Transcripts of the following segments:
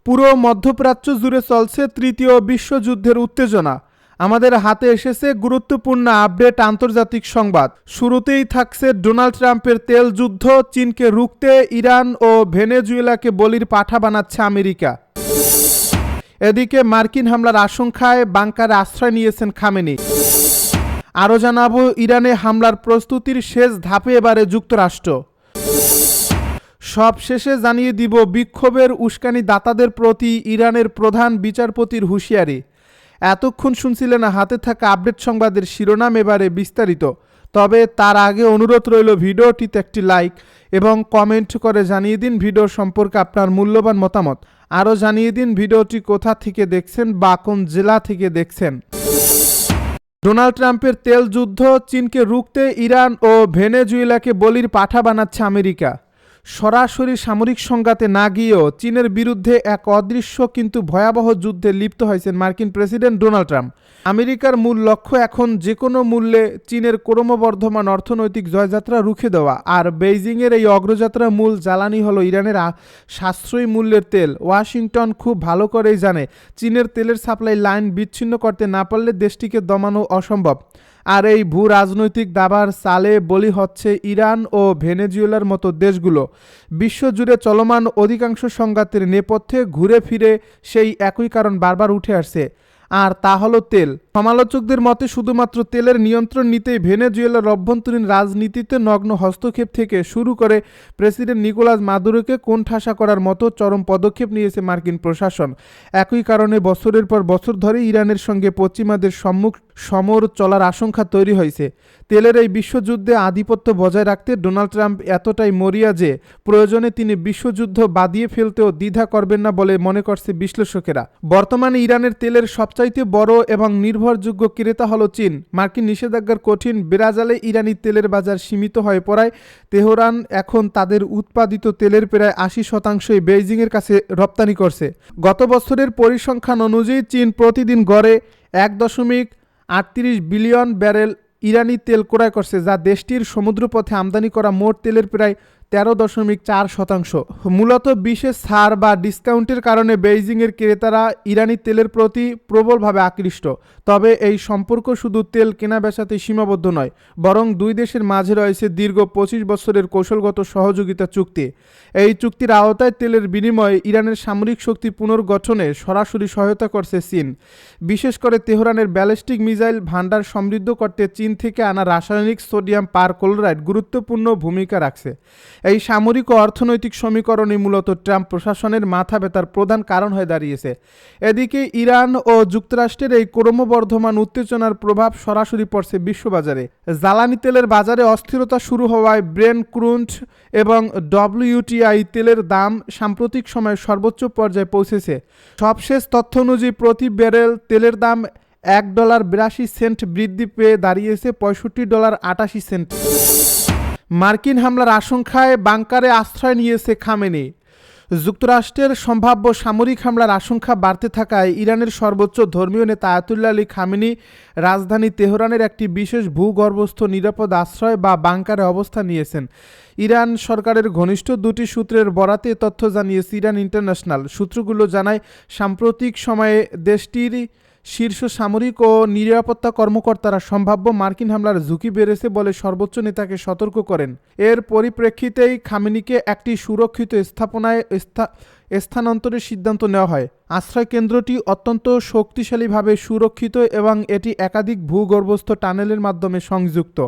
পুরো মধ্যপ্রাচ্য জুড়ে চলছে তৃতীয় বিশ্বযুদ্ধের উত্তেজনা। আমাদের হাতে এসেছে গুরুত্বপূর্ণ আপডেট আন্তর্জাতিক সংবাদ। শুরুতেই থাকছে ডোনাল্ড ট্রাম্পের তেল যুদ্ধ, চীনকে রুখতে ইরান ও ভেনেজুয়েলাকে বলির পাঠা বানাচ্ছে আমেরিকা। এদিকে মার্কিন হামলার আশঙ্কায় বাংকারে আশ্রয় নিয়েছেন খামেনি। আরও জানাবো ইরানে হামলার প্রস্তুতির শেষ ধাপে এবারে যুক্তরাষ্ট্র। সব শেষে জানিয়ে দিব বিক্ষোভের উস্কানি দাতাদের প্রতি ইরানের প্রধান বিচারপতির হুঁশিয়ারি। এতক্ষণ শুনছিলেন হাতে থাকা আপডেট সংবাদের শিরোনাম, এবারে বিস্তারিত। তবে তার আগে অনুরোধ রইল ভিডিওটিতে একটি লাইক এবং কমেন্ট করে জানিয়ে দিন ভিডিও সম্পর্কে আপনার মূল্যবান মতামত। আরও জানিয়ে দিন ভিডিওটি কোথা থেকে দেখছেন বা কোন জেলা থেকে দেখছেন। ডোনাল্ড ট্রাম্পের তেল যুদ্ধ, চীনকে রুখতে ইরান ও ভেনেজুয়েলাকে বলির পাঠা বানাচ্ছে আমেরিকা। সরাসরি সামরিক সংঘাতে না গিয়েও চীনের বিরুদ্ধে এক অদৃশ্য কিন্তু ভয়াবহ যুদ্ধে লিপ্ত হয়েছেন মার্কিন প্রেসিডেন্ট ডোনাল্ড ট্রাম্প। আমেরিকার মূল লক্ষ্য এখন যে কোনো মূল্যে চীনের ক্রমবর্ধমান অর্থনৈতিক জয়যাত্রা রুখে দেওয়া। আর বেইজিংয়ের এই অগ্রযাত্রার মূল জ্বালানি হলো ইরানের সাশ্রয়ী মূল্যের তেল। ওয়াশিংটন খুব ভালো করেই জানে চীনের তেলের সাপ্লাই লাইন বিচ্ছিন্ন করতে না পারলে দেশটিকে দমানো অসম্ভব। আর এই ভূ রাজনৈতিক দাবার চালে বলি হচ্ছে ইরান ও ভেনেজুয়েলার মতো দেশগুলো। বিশ্বজুড়ে চলমান অধিকাংশ সংঘাতের নেপথ্যে ঘুরে ফিরে সেই একই কারণ বারবার উঠে আসছে, আর তা হলো তেল। সমালোচকদের মতে শুধুমাত্র তেলের নিয়ন্ত্রণ নিতেই ভেনেজুয়েলার অভ্যন্তরীণ রাজনীতিতে নগ্ন হস্তক্ষেপ থেকে শুরু করে প্রেসিডেন্ট নিকোলাস মাদুরোকে কোণঠাসা করার মতো চরম পদক্ষেপ নিয়েছে মার্কিন প্রশাসন। একই কারণে বছরের পর বছর ধরে ইরানের সঙ্গে পশ্চিমাদের সমর চলার আশঙ্কা তৈরি হয়েছে। তেলের এই বিশ্বযুদ্ধে আধিপত্য বজায় রাখতে ডোনাল্ড ট্রাম্প এতটাই মরিয়া যে প্রয়োজনে তিনি বিশ্বযুদ্ধ বাদিয়ে ফেলতেও দ্বিধা করবেন না বলে মনে করছে বিশ্লেষকেরা। বর্তমানে ইরানের তেলের সবচাইতে বড় এবং নির্ভরযোগ্য ক্রেতা হলো চীন। মার্কিন নিষেধাজ্ঞার কঠিন বেড়াজালে ইরানি তেলের বাজার সীমিত হয়ে পড়ায় তেহরান এখন তাদের উৎপাদিত তেলের প্রায় ৮০% বেইজিংয়ের কাছে রপ্তানি করছে। গত বছরের পরিসংখ্যান অনুযায়ী চীন প্রতিদিন গড়ে ১.৩৮ বিলিয়ন ব্যারেল ইরানি তেল ক্রয় করছে, যা দেশটির সমুদ্রপথে আমদানি করা মোট তেলের প্রায় ১৩.৪%। মূলত বিশেষ ছাড় বা ডিসকাউন্টের কারণে বেইজিংয়ের ক্রেতারা ইরানি তেলের প্রতি প্রবলভাবে আকৃষ্ট। তবে এই সম্পর্ক শুধু তেল কেনাবেচাতে সীমাবদ্ধ নয়, বরং দুই দেশের মাঝে রয়েছে দীর্ঘ ২৫ বছরের কৌশলগত সহযোগিতা চুক্তি। এই চুক্তির আওতায় তেলের বিনিময়ে ইরানের সামরিক শক্তি পুনর্গঠনে সরাসরি সহায়তা করছে চীন। বিশেষ করে তেহরানের ব্যালিস্টিক মিসাইল ভান্ডার সমৃদ্ধ করতে চীন থেকে আনা রাসায়নিক সোডিয়াম পারক্লোরাইড গুরুত্বপূর্ণ ভূমিকা রাখছে। এই সামরিক ও অর্থনৈতিক সমীকরণই মূলত ট্রাম্প প্রশাসনের মাথা ব্যথার প্রধান কারণ হয়ে দাঁড়িয়েছে। এদিকে ইরান ও যুক্তরাষ্ট্রের এই ক্রমবর্ধমান উত্তেজনার প্রভাব সরাসরি পড়ছে বিশ্ববাজারে। জ্বালানি তেলের বাজারে অস্থিরতা শুরু হওয়ায় ব্রেন্ট ক্রুড এবং ডব্লিউটিআই তেলের দাম সাম্প্রতিক সময়ে সর্বোচ্চ পর্যায়ে পৌঁছেছে। সবশেষ তথ্য অনুযায়ী প্রতি ব্যারেল তেলের দাম $1.82 বৃদ্ধি পেয়ে দাঁড়িয়েছে $65.88। মার্কিন হামলার আশঙ্কায় বাংকারে আশ্রয় নিয়েছে খামেনি। যুক্তরাষ্ট্রের সম্ভাব্য সামরিক হামলার আশঙ্কা বাড়তে থাকায় ইরানের সর্বোচ্চ ধর্মীয় নেতা আয়াতুল্লাহ আলী খামেনি রাজধানী তেহরানের একটি বিশেষ ভূগর্ভস্থ নিরাপদ আশ্রয় বা বাংকারে অবস্থান নিয়েছেন। ইরান সরকারের ঘনিষ্ঠ দুটি সূত্রের বরাতে তথ্য জানিয়েছে ইরান ইন্টারন্যাশনাল। সূত্রগুলো জানায় সাম্প্রতিক সময়ে দেশটির শীর্ষ সামরিক ও নিরাপত্তা কর্মকর্তারা সম্ভাব্য মার্কিন হামলার ঝুঁকি বেড়েছে বলে সর্বোচ্চ নেতাকে সতর্ক করেন। এর পরিপ্রেক্ষিতেই খামেনিকে একটি সুরক্ষিত স্থাপনায় স্থানান্তরের সিদ্ধান্ত নেওয়া হয়। আশ্রয় কেন্দ্রটি অত্যন্ত শক্তিশালীভাবে সুরক্ষিত এবং এটি একাধিক ভূগর্ভস্থ টানেলের মাধ্যমে সংযুক্ত।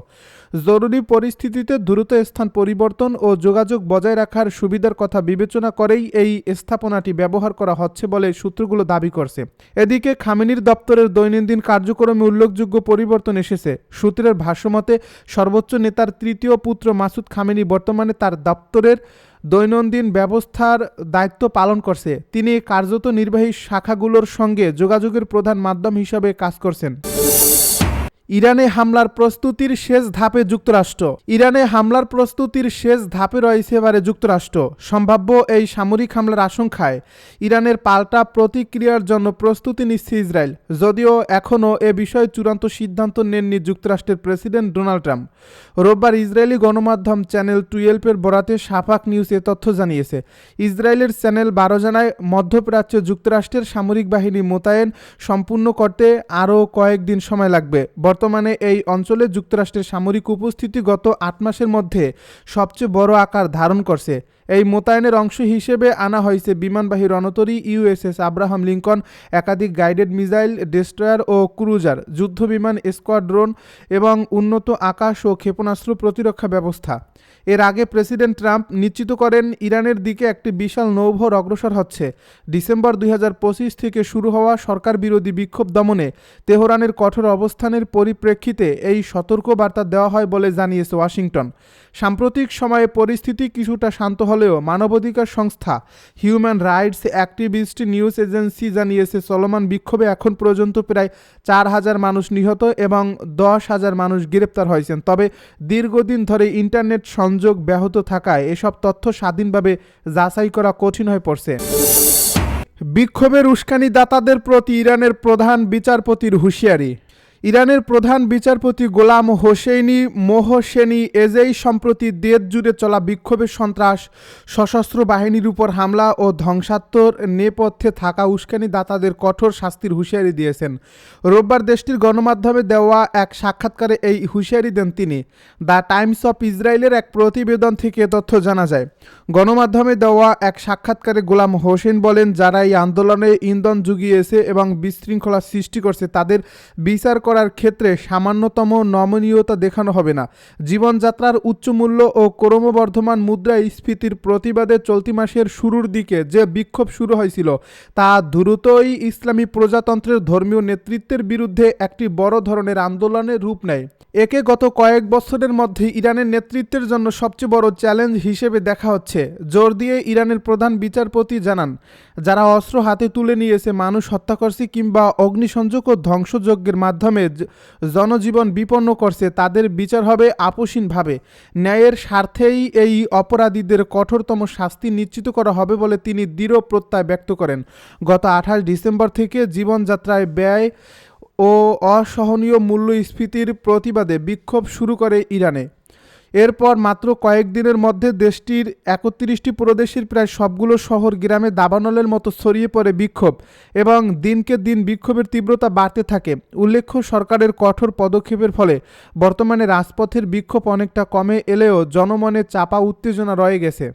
জরুরি পরিস্থিতিতে দ্রুত স্থান পরিবর্তন ও যোগাযোগ বজায় রাখার সুবিধার কথা বিবেচনা করেই এই স্থাপনাটি ব্যবহার করা হচ্ছে বলে সূত্রগুলো দাবি করছে। এদিকে খামেনির দপ্তরের দৈনন্দিন কার্যক্রমে উল্লেখযোগ্য পরিবর্তন এসেছে। সূত্রের ভাষ্যমতে সর্বোচ্চ নেতার তৃতীয় পুত্র মাসুদ খামেনি বর্তমানে তার দপ্তরের দৈনন্দিন ব্যবস্থার দায়িত্ব পালন করছে। তিনি কার্যত নির্বাহী শাখাগুলোর সঙ্গে যোগাযোগের প্রধান মাধ্যম হিসাবে কাজ করছেন। ইরানে হামলার প্রস্তুতির শেষ ধাপে যুক্তরাষ্ট্র। ইরানে হামলার প্রস্তুতির শেষ ধাপে রয়েছে এবারে যুক্তরাষ্ট্র। সম্ভাব্য এই সামরিক হামলার আশঙ্কায় ইরানের পাল্টা প্রতিক্রিয়ার জন্য প্রস্তুতি নিচ্ছে ইসরায়েল, যদিও এখনও এ বিষয়ে চূড়ান্ত সিদ্ধান্ত নেননি যুক্তরাষ্ট্রের প্রেসিডেন্ট ডোনাল্ড ট্রাম্প। রোববার ইসরায়েলি গণমাধ্যম চ্যানেল 12-এর বরাতে শাফাক নিউজ এ তথ্য জানিয়েছে। ইসরায়েলের চ্যানেল 12 জানায়, মধ্যপ্রাচ্যে যুক্তরাষ্ট্রের সামরিক বাহিনী মোতায়েন সম্পূর্ণ করতে আরও কয়েকদিন সময় লাগবে। বর্তমানে এই অঞ্চলে যুক্তরাষ্ট্রের সামরিক উপস্থিতি গত 8 মাসের মধ্যে সবচেয়ে বড় আকার ধারণ করছে। এই মোতায়েনের অংশ হিসেবে আনা হয়েছে বিমানবাহী রণতরী ইউএসএস আব্রাহাম লিঙ্কন, একাধিক গাইডেড মিসাইল ডেস্ট্রয়ার ও ক্রুজার, যুদ্ধবিমান স্কোয়াড্রন এবং উন্নত আকাশ ও ক্ষেপণাস্ত্র প্রতিরক্ষা ব্যবস্থা। এর আগে প্রেসিডেন্ট ট্রাম্প নিশ্চিত করেন ইরানের দিকে একটি বিশাল নৌভর অগ্রসর হচ্ছে। ডিসেম্বর 2025 থেকে শুরু হওয়া সরকার বিরোধী বিক্ষোভ দমনে তেহরানের কঠোর অবস্থানের পরিপ্রেক্ষিতে এই সতর্ক বার্তা দেওয়া হয় বলে জানিয়েছে ওয়াশিংটন। সাম্প্রতিক সময়ে পরিস্থিতি কিছুটা শান্ত হলেও মানবাধিকার সংস্থা human rights activist news agency জানিয়েছে, চলমান বিক্ষোভে এখন পর্যন্ত প্রায় 4,000 মানুষ নিহত এবং 10,000 মানুষ গ্রেপ্তার হয়েছেন। তবে দীর্ঘদিন ধরে ইন্টারনেট সংযোগ ব্যাহত থাকায় এসব তথ্য স্বাধীনভাবে যাচাই করা কঠিন হয়ে পড়ছে। বিক্ষোভের উস্কানিদাতাদের প্রতি ইরানের প্রধান বিচারপতির হুঁশিয়ারি। ইরানের প্রধান বিচারপতি গোলাম হোসেইনি মোহসেনি এজেই সম্প্রতি দেশ জুড়ে চলা বিক্ষোভের সন্ত্রাস, সশস্ত্র বাহিনীর উপর হামলা ও ধ্বংসাত্মক নেপথ্যে থাকা উস্কানিদাতাদের কঠোর শাস্তির হুঁশিয়ারি দিয়েছেন। রোববার দেশটির গণমাধ্যমে দেওয়া এক সাক্ষাৎকারে এই হুঁশিয়ারি দেন তিনি। দ্য টাইমস অফ ইসরায়েলের এক প্রতিবেদন থেকে তথ্য জানা যায়। গণমাধ্যমে দেওয়া এক সাক্ষাৎকারে গোলাম হোসেন বলেন, যারা এই আন্দোলনে ইন্ধন জুগিয়েছে এবং বিশৃঙ্খলা সৃষ্টি করছে তাদের বিচার করার ক্ষেত্রে সামান্যতম নমনীয়তা দেখানো হবে না। জীবনযাত্রার উচ্চ মূল্য ও ক্রমবর্ধমান মুদ্রাস্ফীতির প্রতিবাদে চলতি মাসের শুরুর দিকে যে বিক্ষোভ শুরু হয়েছিল তা দ্রুতই ইসলামী প্রজাতন্ত্রের ধর্মীয় নেতৃত্বের বিরুদ্ধে একটি বড় ধরনের আন্দোলনের রূপ নেয়। একে গত কয়েক বছরের মধ্যে ইরানের নেতৃত্বের জন্য সবচেয়ে বড় চ্যালেঞ্জ হিসেবে দেখা হচ্ছে। জোর দিয়ে ইরানের প্রধান বিচারপতি জানান, যারা অস্ত্র হাতে তুলে নিয়েছে, মানুষ হত্যা করছে কিংবা অগ্নিসংযোগ ও ধ্বংসযজ্ঞের মাধ্যমে জনজীবন বিপন্ন করছে তাদের বিচার হবে আপোষহীনভাবে। ন্যায়ের স্বার্থেই এই অপরাধীদের কঠোরতম শাস্তি নিশ্চিত করা হবে বলে তিনি দৃঢ় প্রত্যয় ব্যক্ত করেন। গত 28 ডিসেম্বর থেকে জীবনযাত্রায় ব্যয় ও অসহনীয় মূল্যস্ফীতির প্রতিবাদে বিক্ষোভ শুরু করে ইরানে। এরপর মাত্র কয়েকদিনের মধ্যে দেশটির 31টি প্রদেশের প্রায় সবগুলো শহর গ্রামে দাবানলের মতো ছড়িয়ে পড়ে বিক্ষোভ এবং দিনকে দিন বিক্ষোভের তীব্রতা বাড়তে থাকে। উল্লেখ্য, সরকারের কঠোর পদক্ষেপের ফলে বর্তমানে রাজপথের বিক্ষোভ অনেকটা কমে এলেও জনমনে চাপা উত্তেজনা রয়ে গেছে।